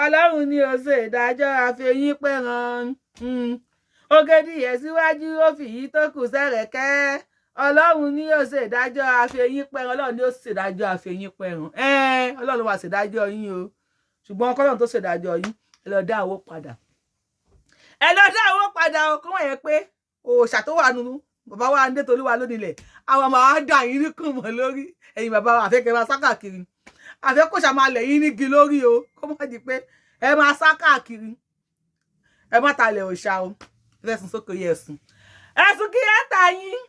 Ọlọ́run ni ó ṣèdájọ́ àfẹ̀yìn pẹ̀ràn ògèdì ẹ̀ síwájú ó fìyí tó kù sẹ́rẹ̀kẹ́ Ọlọ́run ni ó ṣèdájọ́ àfẹ̀yìn pẹ̀ràn Ọlọ́run ni ó ṣèdájọ́ àfẹ̀yìn pẹ̀ràn Ọlọ́run wá ṣèdájọ́ yín o ṣùgbọ́n kọ́lọ́run tó ṣèdájọ́ yín ẹ lọ dá owó padà o kọ́ wọ́n yẹn pé òòṣà tó wà nínú bàbá wa ń dé tolúwa lónìlẹ̀ àwọn ọmọ wa dà yín ní kùmọ̀ lórí ẹ̀yin bàbá wa àfẹ́kẹ́ máa sá káàkiri àfẹ́kọ̀ṣà máa lẹ̀ yín nígi lórí o kó má di pé ẹ máa sá káàkiri ẹ má talẹ̀ òòṣà o ẹ sùn sókè yẹ ẹ̀sùn kí ẹ tà yín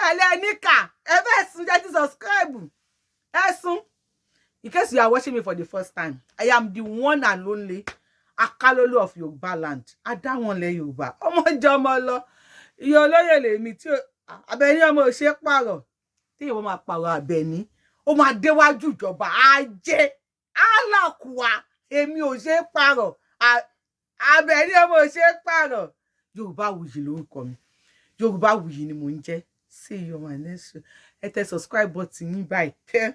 ẹlẹ́nìkà ẹ fẹ́ sùn jẹ́ ti subscribe ẹ̀sùn. In case you are watching me for the first time, I am the one and only Akalolu of Yoruba land. Adáwọnlẹ̀ Yorùbá. Ọmọ jọmọ lọ. Ìyá olóyè lèmi tí Àbẹ̀ní ọmọ ò ṣe pààrọ̀. Tí ìwọ máa pààrọ̀ Àbẹ̀ní, ó máa déwájú ìjọba ajé. Alákùá, èmi ò ṣe pààrọ̀. Àbẹ̀ní ọmọ ò ṣe pààrọ̀. Yorùbáwùyí lórúkọ mi. Yorùbáwùyí ni mò ń jẹ́. See you on my next show. Ẹ tẹ subscribe button yín báyìí.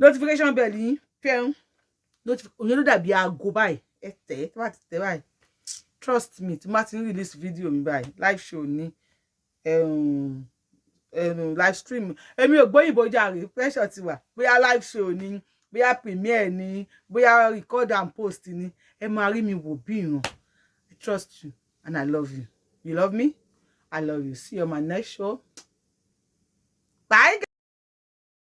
Notification bell yín pẹ́ẹ́n òyìn ló dàbí aago báyìí ẹ tẹ̀ tí wọ́n ti tẹ̀ báyìí trust me tí wọ́n ti ń release video mi báyìí live show ní live stream èmi ò gbóyìnbó jàre pressure ti wà bóyá live show ní bóyá premiere ní bóyá record and post ní ẹ máa rí mi wò bí ìran I trust you and I love you. You love me? I love you. See you on my next show. Bye.